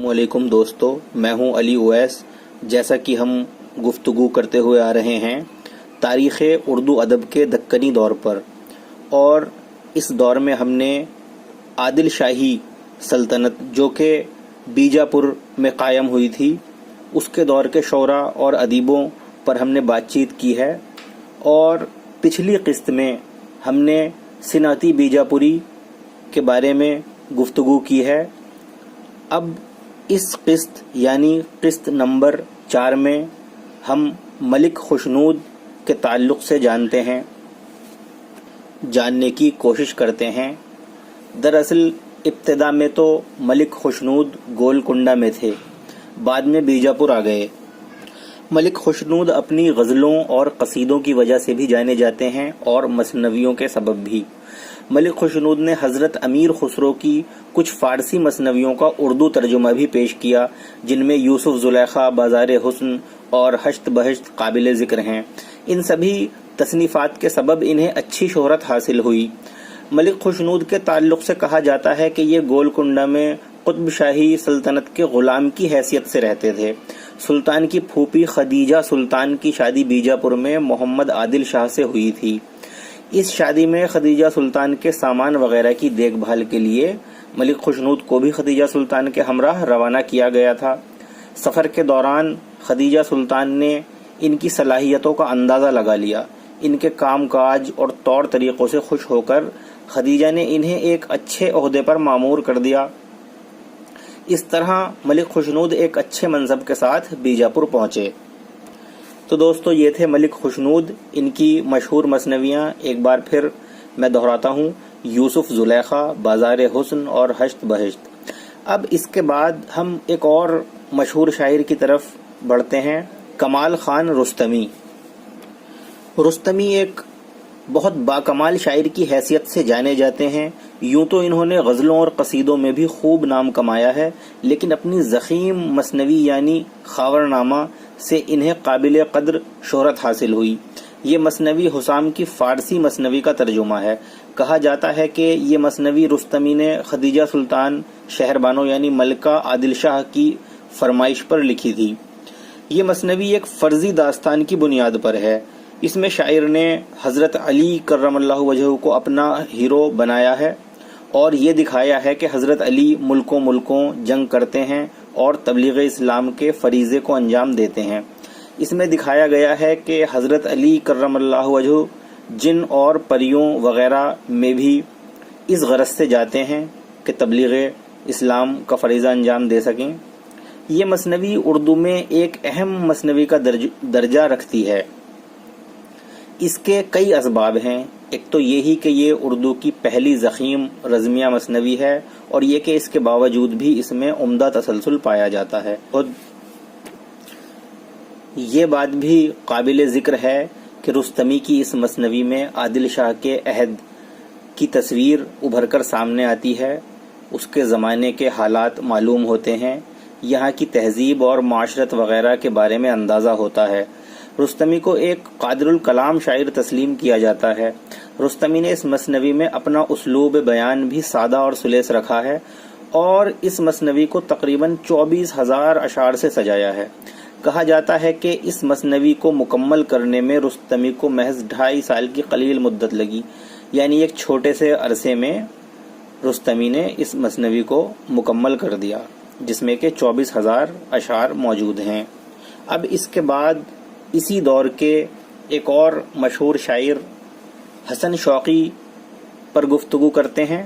السلام علیکم دوستو، میں ہوں علی اویس۔ جیسا کہ ہم گفتگو کرتے ہوئے آ رہے ہیں تاریخ اردو ادب کے دکنی دور پر، اور اس دور میں ہم نے عادل شاہی سلطنت جو کہ بیجاپور میں قائم ہوئی تھی، اس کے دور کے شعراء اور ادیبوں پر ہم نے بات چیت کی ہے، اور پچھلی قسط میں ہم نے صنعتی بیجاپوری کے بارے میں گفتگو کی ہے۔ اب اس قسط یعنی قسط نمبر 4 میں ہم ملک خوشنود کے تعلق سے جاننے کی کوشش کرتے ہیں۔ دراصل ابتدا میں تو ملک خوشنود گولکنڈہ میں تھے، بعد میں بیجاپور آ گئے۔ ملک خوشنود اپنی غزلوں اور قصیدوں کی وجہ سے بھی جانے جاتے ہیں، اور مثنویوں کے سبب بھی۔ ملک خوشنود نے حضرت امیر خسرو کی کچھ فارسی مثنویوں کا اردو ترجمہ بھی پیش کیا، جن میں یوسف زلیخا، بازار حسن اور ہشت بہشت قابل ذکر ہیں۔ ان سبھی تصنیفات کے سبب انہیں اچھی شہرت حاصل ہوئی۔ ملک خوشنود کے تعلق سے کہا جاتا ہے کہ یہ گولکنڈہ میں قطب شاہی سلطنت کے غلام کی حیثیت سے رہتے تھے۔ سلطان کی پھوپھی خدیجہ سلطان کی شادی بیجاپور میں محمد عادل شاہ سے ہوئی تھی۔ اس شادی میں خدیجہ سلطان کے سامان وغیرہ کی دیکھ بھال کے لیے ملک خوشنود کو بھی خدیجہ سلطان کے ہمراہ روانہ کیا گیا تھا۔ سفر کے دوران خدیجہ سلطان نے ان کی صلاحیتوں کا اندازہ لگا لیا۔ ان کے کام کاج اور طور طریقوں سے خوش ہو کر خدیجہ نے انہیں ایک اچھے عہدے پر مامور کر دیا۔ اس طرح ملک خوشنود ایک اچھے منصب کے ساتھ بیجاپور پہنچے۔ تو دوستو، یہ تھے ملک خوشنود، ان کی مشہور مثنویاں ایک بار پھر میں دہراتا ہوں: یوسف زلیخا، بازار حسن اور ہشت بہشت۔ اب اس کے بعد ہم ایک اور مشہور شاعر کی طرف بڑھتے ہیں، کمال خان رستمی۔ رستمی ایک بہت باکمال شاعر کی حیثیت سے جانے جاتے ہیں۔ یوں تو انہوں نے غزلوں اور قصیدوں میں بھی خوب نام کمایا ہے، لیکن اپنی ضخیم مثنوی یعنی خاورنامہ سے انہیں قابل قدر شہرت حاصل ہوئی۔ یہ مثنوی حسام کی فارسی مثنوی کا ترجمہ ہے۔ کہا جاتا ہے کہ یہ مثنوی رستمی نے خدیجہ سلطان شہربانو یعنی ملکہ عادل شاہ کی فرمائش پر لکھی تھی۔ یہ مثنوی ایک فرضی داستان کی بنیاد پر ہے۔ اس میں شاعر نے حضرت علی کرم اللہ وجہہ کو اپنا ہیرو بنایا ہے، اور یہ دکھایا ہے کہ حضرت علی ملکوں جنگ کرتے ہیں اور تبلیغ اسلام کے فریضے کو انجام دیتے ہیں۔ اس میں دکھایا گیا ہے کہ حضرت علی کرم اللہ وجہہ جن اور پریوں وغیرہ میں بھی اس غرض سے جاتے ہیں کہ تبلیغ اسلام کا فریضہ انجام دے سکیں۔ یہ مثنوی اردو میں ایک اہم مثنوی کا درجہ رکھتی ہے۔ اس کے کئی اسباب ہیں۔ ایک تو یہی کہ یہ اردو کی پہلی ضخیم رزمیہ مثنوی ہے، اور یہ کہ اس کے باوجود بھی اس میں عمدہ تسلسل پایا جاتا ہے۔ یہ بات بھی قابل ذکر ہے کہ رستمی کی اس مثنوی میں عادل شاہ کے عہد کی تصویر ابھر کر سامنے آتی ہے۔ اس کے زمانے کے حالات معلوم ہوتے ہیں، یہاں کی تہذیب اور معاشرت وغیرہ کے بارے میں اندازہ ہوتا ہے۔ رستمی کو ایک قادر الکلام شاعر تسلیم کیا جاتا ہے۔ رستمی نے اس مثنوی میں اپنا اسلوب بیان بھی سادہ اور سلیس رکھا ہے، اور اس مثنوی کو تقریباً 24,000 اشعار سے سجایا ہے۔ کہا جاتا ہے کہ اس مثنوی کو مکمل کرنے میں رستمی کو محض 2.5 سال کی قلیل مدت لگی، یعنی ایک چھوٹے سے عرصے میں رستمی نے اس مثنوی کو مکمل کر دیا، جس میں کہ 24,000 اشعار موجود ہیں۔ اب اس کے بعد اسی دور کے ایک اور مشہور شاعر حسن شوقی پر گفتگو کرتے ہیں۔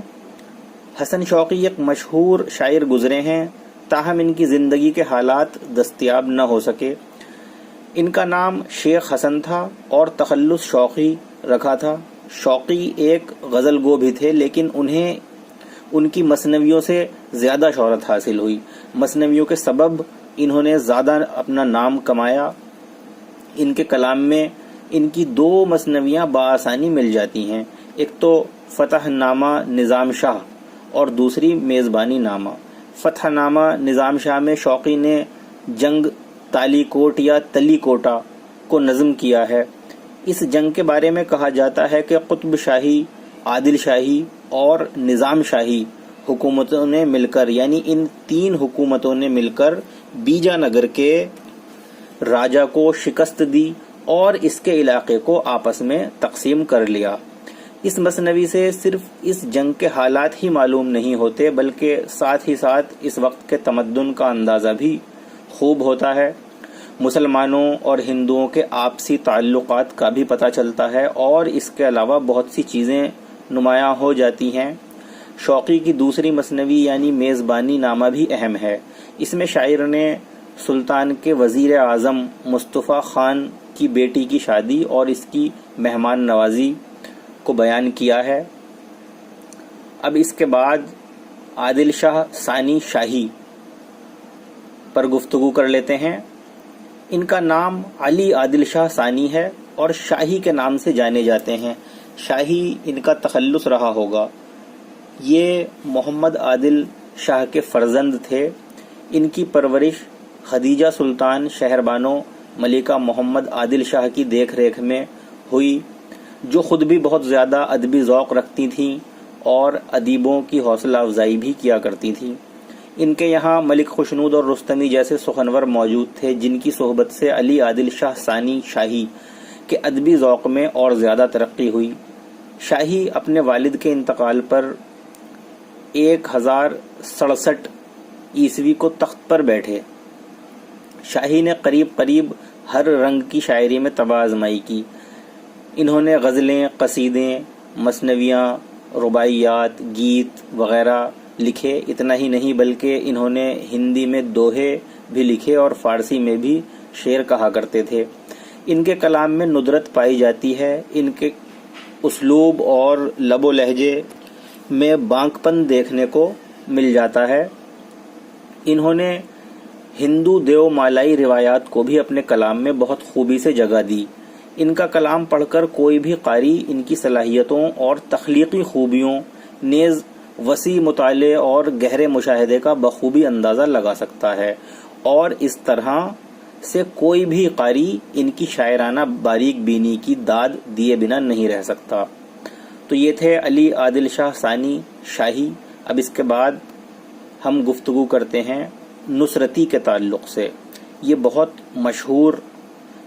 حسن شوقی ایک مشہور شاعر گزرے ہیں، تاہم ان کی زندگی کے حالات دستیاب نہ ہو سکے۔ ان کا نام شیخ حسن تھا اور تخلص شوقی رکھا تھا۔ شوقی ایک غزل گو بھی تھے، لیکن انہیں ان کی مثنویوں سے زیادہ شہرت حاصل ہوئی۔ مثنویوں کے سبب انہوں نے زیادہ اپنا نام کمایا۔ ان کے کلام میں ان کی 2 مثنویاں بآسانی مل جاتی ہیں، ایک تو فتح نامہ نظام شاہ اور دوسری میزبانی نامہ۔ فتح نامہ نظام شاہ میں شوقی نے جنگ تالی کوٹ یا تلی کوٹا کو نظم کیا ہے۔ اس جنگ کے بارے میں کہا جاتا ہے کہ قطب شاہی، عادل شاہی اور نظام شاہی حکومتوں نے مل کر یعنی ان 3 حکومتوں نے مل کر بیجا نگر کے راجا کو شکست دی اور اس کے علاقے کو آپس میں تقسیم کر لیا۔ اس مثنوی سے صرف اس جنگ کے حالات ہی معلوم نہیں ہوتے بلکہ ساتھ ہی ساتھ اس وقت کے تمدن کا اندازہ بھی خوب ہوتا ہے۔ مسلمانوں اور ہندوؤں کے آپسی تعلقات کا بھی پتہ چلتا ہے اور اس کے علاوہ بہت سی چیزیں نمایاں ہو جاتی ہیں۔ شوقی کی دوسری مثنوی یعنی میزبانی نامہ بھی اہم ہے۔ اس میں شاعر نے سلطان کے وزیر اعظم مصطفیٰ خان کی بیٹی کی شادی اور اس کی مہمان نوازی کو بیان کیا ہے۔ اب اس کے بعد عادل شاہ ثانی شاہی پر گفتگو کر لیتے ہیں۔ ان کا نام علی عادل شاہ ثانی ہے اور شاہی کے نام سے جانے جاتے ہیں۔ شاہی ان کا تخلص رہا ہوگا۔ یہ محمد عادل شاہ کے فرزند تھے۔ ان کی پرورش خدیجہ سلطان شہربانو ملکہ محمد عادل شاہ کی دیکھ ریکھ میں ہوئی، جو خود بھی بہت زیادہ ادبی ذوق رکھتی تھیں اور ادیبوں کی حوصلہ افزائی بھی کیا کرتی تھیں۔ ان کے یہاں ملک خوشنود اور رستمی جیسے سخنور موجود تھے جن کی صحبت سے علی عادل شاہ ثانی شاہی کے ادبی ذوق میں اور زیادہ ترقی ہوئی۔ شاہی اپنے والد کے انتقال پر 1067 عیسوی کو تخت پر بیٹھے۔ شاہی نے قریب ہر رنگ کی شاعری میں طبع آزمائی کی۔ انہوں نے غزلیں، قصیدے، مثنویاں، رباعیات، گیت وغیرہ لکھے۔ اتنا ہی نہیں بلکہ انہوں نے ہندی میں دوہے بھی لکھے اور فارسی میں بھی شعر کہا کرتے تھے۔ ان کے کلام میں ندرت پائی جاتی ہے۔ ان کے اسلوب اور لب و لہجے میں بانک پن دیکھنے کو مل جاتا ہے۔ انہوں نے ہندو دیو مالائی روایات کو بھی اپنے کلام میں بہت خوبی سے جگہ دی۔ ان کا کلام پڑھ کر کوئی بھی قاری ان کی صلاحیتوں اور تخلیقی خوبیوں نیز وسیع مطالعے اور گہرے مشاہدے کا بخوبی اندازہ لگا سکتا ہے، اور اس طرح سے کوئی بھی قاری ان کی شاعرانہ باریک بینی کی داد دیے بنا نہیں رہ سکتا۔ تو یہ تھے علی عادل شاہ ثانی شاہی۔ اب اس کے بعد ہم گفتگو کرتے ہیں نصرتی کے تعلق سے۔ یہ بہت مشہور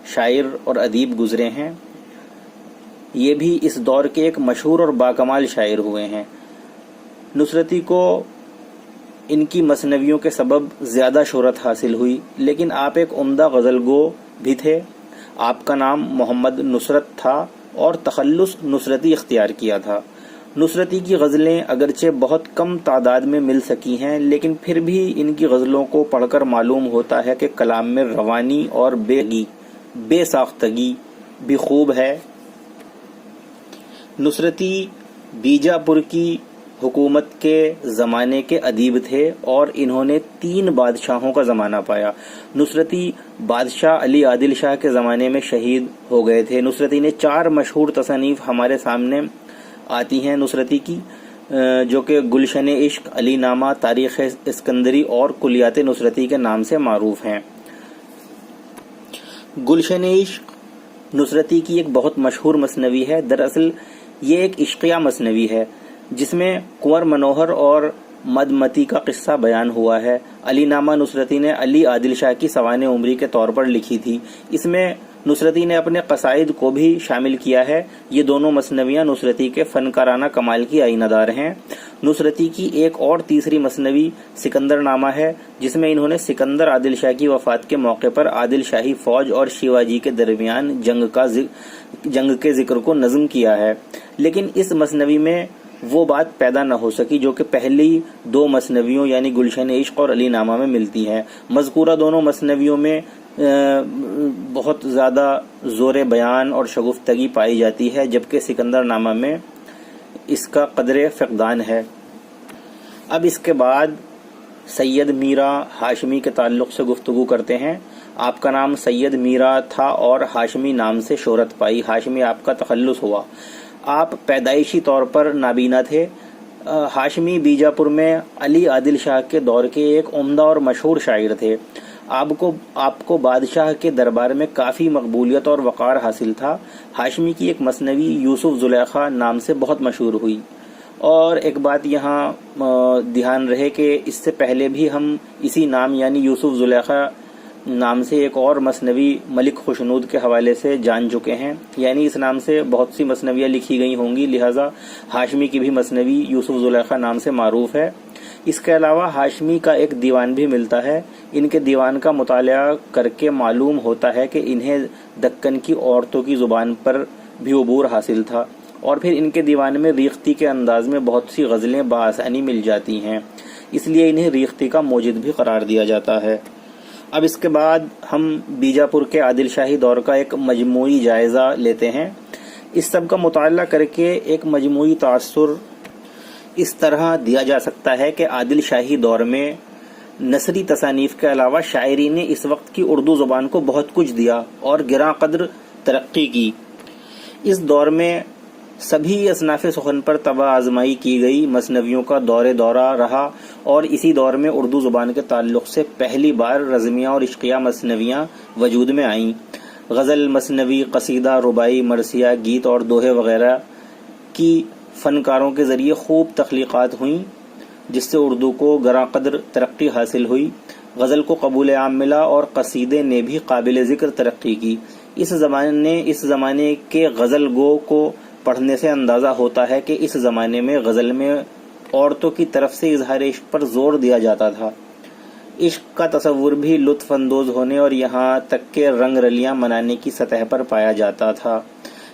شاعر اور ادیب گزرے ہیں۔ یہ بھی اس دور کے ایک مشہور اور باکمال شاعر ہوئے ہیں۔ نصرتی کو ان کی مثنویوں کے سبب زیادہ شہرت حاصل ہوئی، لیکن آپ ایک عمدہ غزل گو بھی تھے۔ آپ کا نام محمد نصرت تھا اور تخلص نصرتی اختیار کیا تھا۔ نصرتی کی غزلیں اگرچہ بہت کم تعداد میں مل سکی ہیں، لیکن پھر بھی ان کی غزلوں کو پڑھ کر معلوم ہوتا ہے کہ کلام میں روانی اور بے ساختگی بھی خوب ہے۔ نصرتی بیجاپور کی حکومت کے زمانے کے ادیب تھے اور انہوں نے 3 بادشاہوں کا زمانہ پایا۔ نصرتی بادشاہ علی عادل شاہ کے زمانے میں شہید ہو گئے تھے۔ نصرتی نے 4 مشہور تصانیف ہمارے سامنے آتی ہیں نصرتی کی، جو کہ گلشن عشق، علی نامہ، تاریخ اسکندری اور کلیات نصرتی کے نام سے معروف ہیں۔ گلشن عشق نصرتی کی ایک بہت مشہور مثنوی ہے۔ دراصل یہ ایک عشقیہ مثنوی ہے جس میں کنور منوہر اور مدمتی کا قصہ بیان ہوا ہے۔ علی نامہ نصرتی نے علی عادل شاہ کی سوانح عمری کے طور پر لکھی تھی۔ اس میں نصرتی نے اپنے قصائد کو بھی شامل کیا ہے۔ یہ دونوں مثنویاں نصرتی کے فنکارانہ کمال کی آئینہ دار ہیں۔ نصرتی کی ایک اور تیسری مثنوی سکندر نامہ ہے، جس میں انہوں نے سکندر عادل شاہ کی وفات کے موقع پر عادل شاہی فوج اور شیواجی کے درمیان جنگ کے ذکر کو نظم کیا ہے، لیکن اس مثنوی میں وہ بات پیدا نہ ہو سکی جو کہ پہلی 2 مثنویوں یعنی گلشن عشق اور علی نامہ میں ملتی ہے۔ مذکورہ دونوں مثنویوں میں بہت زیادہ زور بیان اور شگفتگی پائی جاتی ہے، جبکہ سکندر نامہ میں اس کا قدر فقدان ہے۔ اب اس کے بعد سید میرا ہاشمی کے تعلق سے گفتگو کرتے ہیں۔ آپ کا نام سید میرا تھا اور ہاشمی نام سے شہرت پائی۔ ہاشمی آپ کا تخلص ہوا۔ آپ پیدائشی طور پر نابینا تھے۔ ہاشمی بیجاپور میں علی عادل شاہ کے دور کے ایک عمدہ اور مشہور شاعر تھے۔ آپ کو بادشاہ کے دربار میں کافی مقبولیت اور وقار حاصل تھا۔ ہاشمی کی ایک مثنوی یوسف زلیخا نام سے بہت مشہور ہوئی۔ اور ایک بات یہاں دھیان رہے کہ اس سے پہلے بھی ہم اسی نام یعنی یوسف زلیخا نام سے ایک اور مثنوی ملک خوشنود کے حوالے سے جان چکے ہیں، یعنی اس نام سے بہت سی مثنویاں لکھی گئی ہوں گی، لہٰذا ہاشمی کی بھی مثنوی یوسف زلیخا نام سے معروف ہے۔ اس کے علاوہ ہاشمی کا ایک دیوان بھی ملتا ہے۔ ان کے دیوان کا مطالعہ کر کے معلوم ہوتا ہے کہ انہیں دکن کی عورتوں کی زبان پر بھی عبور حاصل تھا، اور پھر ان کے دیوان میں ریختی کے انداز میں بہت سی غزلیں بآسانی مل جاتی ہیں، اس لیے انہیں ریختی کا موجد بھی قرار دیا جاتا ہے۔ اب اس کے بعد ہم بیجاپور کے عادل شاہی دور کا ایک مجموعی جائزہ لیتے ہیں۔ اس سب کا مطالعہ کر کے ایک مجموعی تاثر اس طرح دیا جا سکتا ہے کہ عادل شاہی دور میں نثری تصانیف کے علاوہ شاعری نے اس وقت کی اردو زبان کو بہت کچھ دیا اور گراں قدر ترقی کی۔ اس دور میں سبھی اصناف سخن پر طبع آزمائی کی گئی مثنویوں کا دورہ رہا، اور اسی دور میں اردو زبان کے تعلق سے پہلی بار رزمیہ اور عشقیہ مثنویاں وجود میں آئیں۔ غزل، مثنوی، قصیدہ، رباعی، مرثیہ، گیت اور دوہے وغیرہ کی فنکاروں کے ذریعے خوب تخلیقات ہوئیں، جس سے اردو کو گراں قدر ترقی حاصل ہوئی۔ غزل کو قبول عام ملا اور قصیدے نے بھی قابل ذکر ترقی کی۔ اس زمانے کے غزل گو کو پڑھنے سے اندازہ ہوتا ہے کہ اس زمانے میں غزل میں عورتوں کی طرف سے اظہار عشق پر زور دیا جاتا تھا۔ عشق کا تصور بھی لطف اندوز ہونے اور یہاں تک کہ رنگ رلیاں منانے کی سطح پر پایا جاتا تھا۔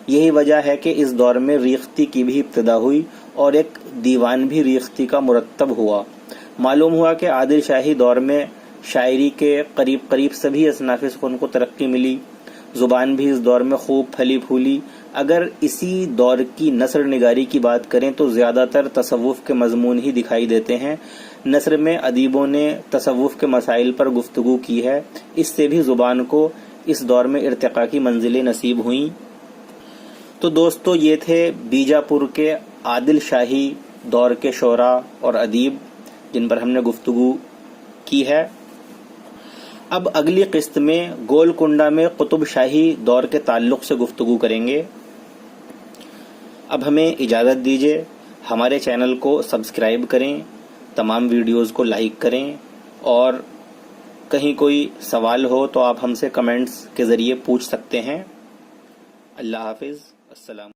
یہی وجہ ہے کہ اس دور میں ریختی کی بھی ابتدا ہوئی اور ایک دیوان بھی ریختی کا مرتب ہوا۔ معلوم ہوا کہ عادل شاہی دور میں شاعری کے قریب سبھی اصناف سخن کو ترقی ملی، زبان بھی اس دور میں خوب پھلی پھولی۔ اگر اسی دور کی نثر نگاری کی بات کریں تو زیادہ تر تصوف کے مضمون ہی دکھائی دیتے ہیں۔ نثر میں ادیبوں نے تصوف کے مسائل پر گفتگو کی ہے، اس سے بھی زبان کو اس دور میں ارتقاء کی منزلیں نصیب ہوئیں۔ تو دوستو، یہ تھے بیجاپور کے عادل شاہی دور کے شعراء اور ادیب جن پر ہم نے گفتگو کی ہے۔ اب اگلی قسط میں گولکنڈہ میں قطب شاہی دور کے تعلق سے گفتگو کریں گے۔ اب ہمیں اجازت دیجیے، ہمارے چینل کو سبسکرائب کریں، تمام ویڈیوز کو لائک کریں، اور کہیں کوئی سوال ہو تو آپ ہم سے کمنٹس کے ذریعے پوچھ سکتے ہیں۔ اللہ حافظ، السلام۔